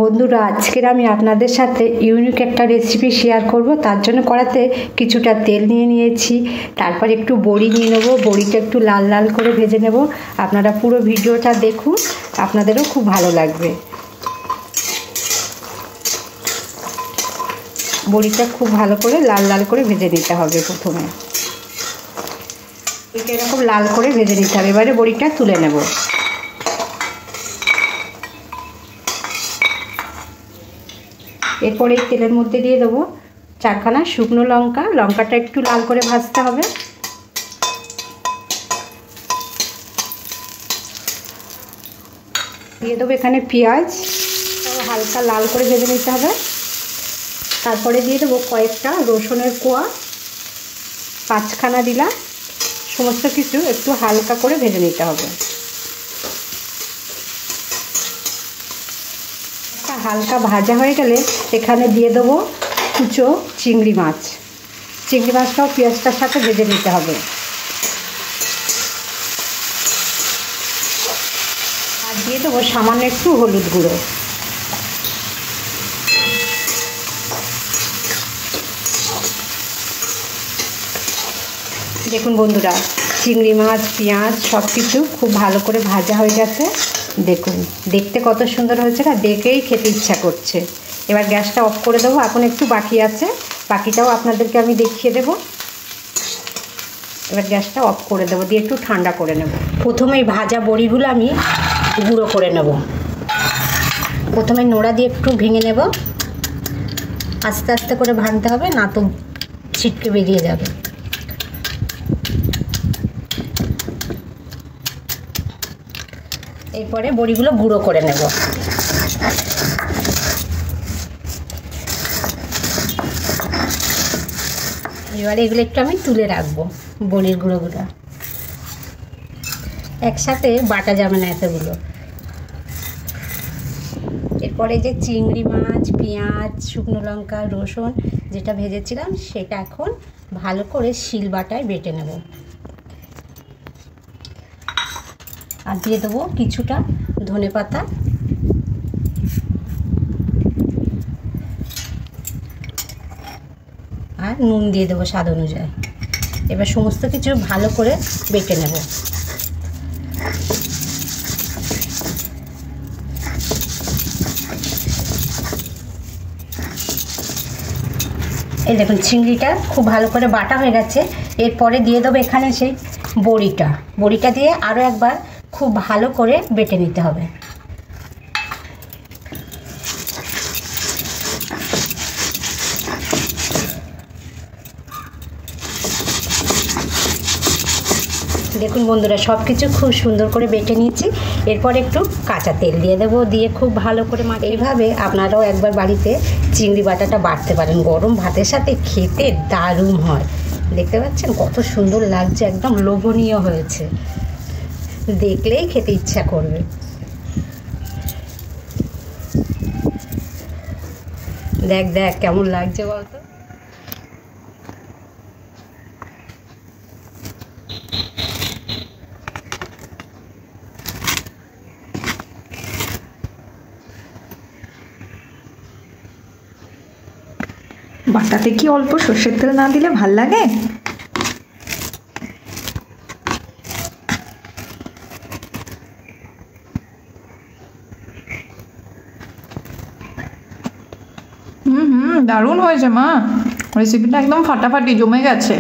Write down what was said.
বন্ধুরা, আজকের আমি আপনাদের সাথে ইউনিক একটা রেসিপি শেয়ার করব। তার জন্য কড়াতে কিছুটা তেল নিয়ে নিয়েছি, তারপর একটু বড়ি নিয়ে নেব। বড়িটা একটু লাল লাল করে ভেজে নেব। আপনারা পুরো ভিডিওটা দেখুন, আপনাদেরও খুব ভালো লাগবে। বড়িটা খুব ভালো করে লাল লাল করে ভেজে নিতে হবে। প্রথমে এরকম লাল করে ভেজে নিতে হবে। এবারে বড়িটা তুলে নেব। এরপরে তেলের মধ্যে দিয়ে দেবো 4খানা শুকনো লঙ্কা। লঙ্কাটা একটু লাল করে ভাজতে হবে। দিয়ে দেবো এখানে পেঁয়াজ, হালকা লাল করে ভেজে নিতে হবে। তারপরে দিয়ে দেবো কয়েকটা রসুনের কোয়া, 5খানা দিলাম। সমস্ত কিছু একটু হালকা করে ভেজে নিতে হবে। হালকা ভাজা হয়ে গেলে এখানে দিয়ে দেবো কুচো চিংড়ি মাছ। চিংড়ি মাছটাও পেঁয়াজটার সাথে ভেজে নিতে হবে। আর দিয়ে দেবো সামান্য একটু হলুদ গুঁড়ো। দেখুন বন্ধুরা, চিংড়ি মাছ, পেঁয়াজ সব কিছু খুব ভালো করে ভাজা হয়ে গেছে। দেখুন দেখতে কত সুন্দর হয়েছে না, দেখেই খেতে ইচ্ছা করছে। এবার গ্যাসটা অফ করে দেবো। এখন একটু বাকি আছে, বাকিটাও আপনাদেরকে আমি দেখিয়ে দেব। এবার গ্যাসটা অফ করে দেবো, দিয়ে একটু ঠান্ডা করে নেব। প্রথমে ভাজা বড়িগুলো আমি গুঁড়ো করে নেব। প্রথমে নোড়া দিয়ে একটু ভেঙে নেব। আস্তে আস্তে করে ভাঙতে হবে, না তো ছিটকে বেরিয়ে যাবে। এরপরে বড়িগুলো গুঁড়ো করে নেব। এবারে এগুলো একটু আমি তুলে রাখবো। বড়ির গুঁড়োগুলো একসাথে বাটা যাবে না এতগুলো। এরপরে যে চিংড়ি মাছ, পেঁয়াজ, শুকনো লঙ্কা, রসুন যেটা ভেজেছিলাম সেটা এখন ভালো করে শিলবাটায় বেটে নেব। আর দিয়ে দেবো কিছুটা ধনেপাতা, আর নুন দিয়ে দেবো স্বাদ অনুযায়ী। এবার সমস্ত কিছু ভালো করে বেটে নেব। এই দেখুন চিংড়িটা খুব ভালো করে বাটা হয়ে গেছে। এরপরে দিয়ে দেবো এখানে সেই বড়িটা দিয়ে আরও একবার খুব ভালো করে বেটে নিতে হবে। দেখুন বন্ধুরা, সব কিছু খুব সুন্দর করে বেটে নিয়েছি। এরপর একটু কাঁচা তেল দিয়ে দেবো, দিয়ে খুব ভালো করে এইভাবে আপনারাও একবার বাড়িতে চিংড়ি বাটাটা বাটতে পারেন। গরম ভাতের সাথে খেতে দারুণ হয়। দেখতে পাচ্ছেন কত সুন্দর লাগছে, একদম লোভনীয় হয়েছে, দেখলেই খেতে ইচ্ছা করবে। দেখ দেখ কেমন লাগছে বলতো। বাটাতে কি অল্প সর্ষের তেল না দিলে ভাল লাগে? দারুণ হয়েছে মা, রেসিপিটা একদম ফাটাফাটি জমে গেছে।